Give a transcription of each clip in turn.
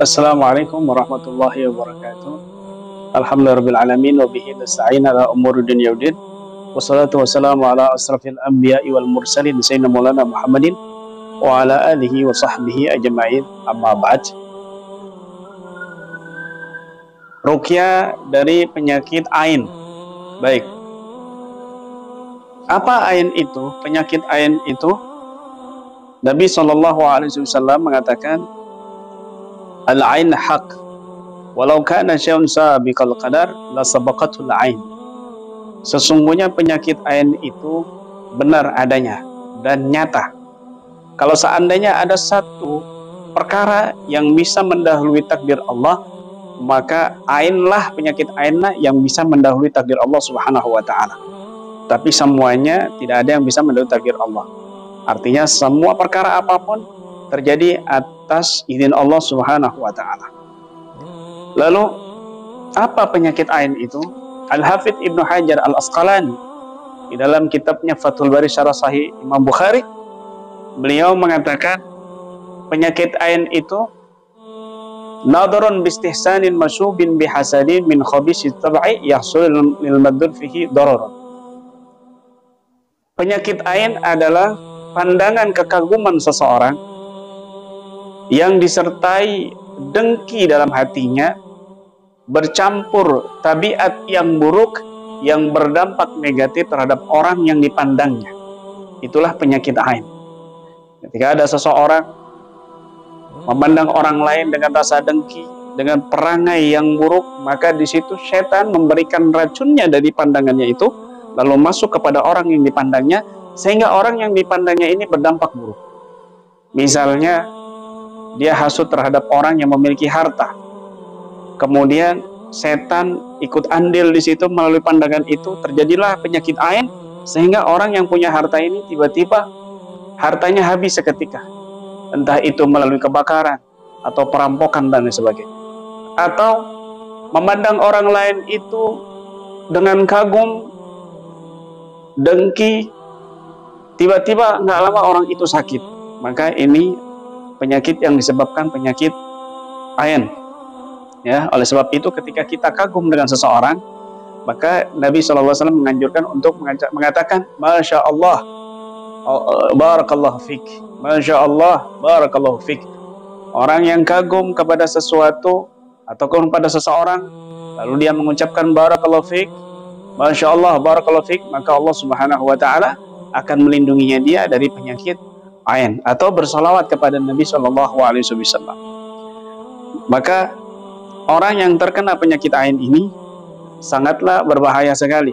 Assalamualaikum warahmatullahi wabarakatuh. Alhamdulillahirabbil alamin wa bihi nasta'in ala umuri dunya waddin. Wassalatu wassalamu ala asrafil anbiya'i wal mursalin sayyidina Maulana Muhammadin wa ala alihi wa sahbihi ajma'in. Amma ba'd. Ruqyah dari penyakit ain. Baik. Apa ain itu? Penyakit ain itu Nabi SAW mengatakan al-ain haq walau kana syai'un sabiqal qadar la sabaqatul ain. Sesungguhnya penyakit ain itu benar adanya dan nyata. Kalau seandainya ada satu perkara yang bisa mendahului takdir Allah, maka ainlah, penyakit ainlah yang bisa mendahului takdir Allah Subhanahu wa taala. Tapi semuanya tidak ada yang bisa mendahului takdir Allah. Artinya semua perkara apapun terjadi atas izin Allah Subhanahu wa taala. Lalu apa penyakit ain itu? Al-Hafidz Ibnu Hajar Al-Asqalani di dalam kitabnya Fathul Bari Syarah Sahih Imam Bukhari, beliau mengatakan penyakit ain itu nadharun bistihsanin masyubin bihasadin min khabisi tab'i yahsul lil maddur fihi dararun. Penyakit ain adalah pandangan kekaguman seseorang yang disertai dengki dalam hatinya, bercampur tabiat yang buruk yang berdampak negatif terhadap orang yang dipandangnya. Itulah penyakit ain. Ketika ada seseorang memandang orang lain dengan rasa dengki, dengan perangai yang buruk, maka di situ setan memberikan racunnya dari pandangannya itu, lalu masuk kepada orang yang dipandangnya, sehingga orang yang dipandangnya ini berdampak buruk. Misalnya dia hasut terhadap orang yang memiliki harta, kemudian setan ikut andil di situ melalui pandangan itu, terjadilah penyakit ain, sehingga orang yang punya harta ini tiba-tiba hartanya habis seketika, entah itu melalui kebakaran atau perampokan dan lain sebagainya, atau memandang orang lain itu dengan kagum, dengki, tiba-tiba nggak lama orang itu sakit. Maka ini penyakit yang disebabkan penyakit ain. Ya, oleh sebab itu ketika kita kagum dengan seseorang, maka Nabi SAW menganjurkan untuk mengatakan Masya Allah, Barakallahu fik, Masya Allah, Barakallahu fik. Orang yang kagum kepada sesuatu atau kepada seseorang, lalu dia mengucapkan Barakallahu fik, Masya Allah, Barakallahu fik, maka Allah Subhanahu wa ta'ala akan melindunginya dia dari penyakit ain, atau bersalawat kepada Nabi SAW. Maka orang yang terkena penyakit ain ini sangatlah berbahaya sekali.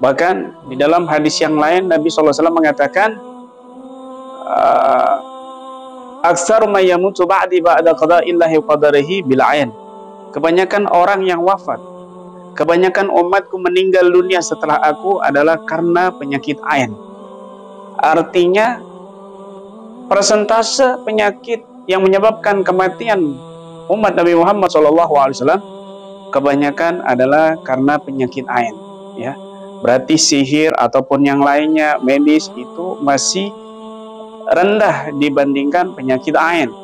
Bahkan di dalam hadis yang lain Nabi SAW mengatakan aktsaru may yamutu ba'di ba'da qada'illahi wa qadarihi bil ain. Kebanyakan orang yang wafat, kebanyakan umatku meninggal dunia setelah aku adalah karena penyakit ain. Artinya persentase penyakit yang menyebabkan kematian umat Nabi Muhammad SAW kebanyakan adalah karena penyakit ain. Ya, berarti sihir ataupun yang lainnya medis itu masih rendah dibandingkan penyakit ain.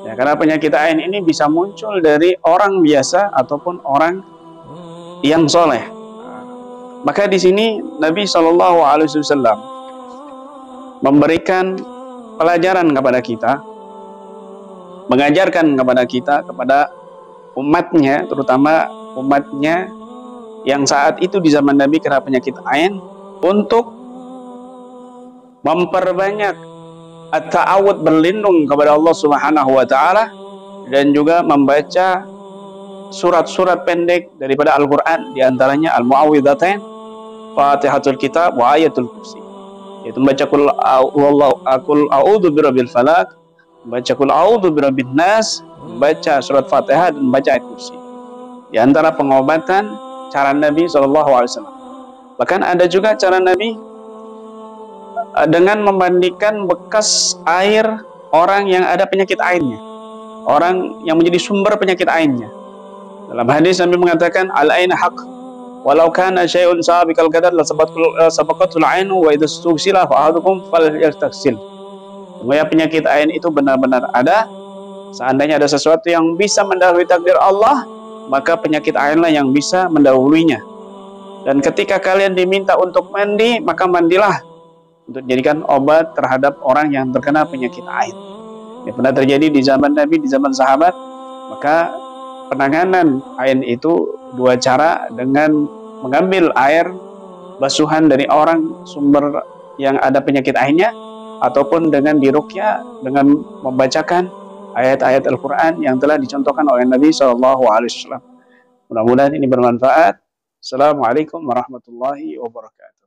Ya, karena penyakit ain ini bisa muncul dari orang biasa ataupun orang yang soleh. Maka di sini Nabi SAW memberikan pelajaran kepada kita, mengajarkan kepada kita, kepada umatnya, terutama umatnya yang saat itu di zaman Nabi kena penyakit ain, untuk memperbanyak at-ta'awud, berlindung kepada Allah Subhanahu wa ta'ala, dan juga membaca surat-surat pendek daripada Al-Quran, diantaranya Al-Mu'awwidhatain, Fatihatul Kitab, wa Ayatul Kursi, yaitu membaca Qul a'udzu birabbil falaq, membaca Qul a'udzu birabbin nas, membaca surat Fatihah, dan membaca ayat kursi. Di antara pengobatan cara Nabi SAW. Bahkan ada juga cara Nabi dengan memandikan bekas air orang yang ada penyakit ainnya, orang yang menjadi sumber penyakit ainnya. Dalam hadis Nabi mengatakan al-ain haq walau kana syai'un sabiqal qadar la sabaqatul ainu wa idza stughsila fa ahadukum falyastaksil. Semuanya penyakit ain itu benar-benar ada, Seandainya ada sesuatu yang bisa mendahului takdir Allah, maka penyakit ainlah yang bisa mendahulunya. Dan ketika kalian diminta untuk mandi, maka mandilah untuk dijadikan obat terhadap orang yang terkena penyakit ain. Ini pernah terjadi di zaman Nabi, di zaman sahabat. Maka penanganan ain itu dua cara, dengan mengambil air basuhan dari orang sumber yang ada penyakit ainnya, ataupun dengan diruqyah dengan membacakan ayat-ayat Al-Quran yang telah dicontohkan oleh Nabi SAW. Mudah-mudahan ini bermanfaat. Assalamualaikum warahmatullahi wabarakatuh.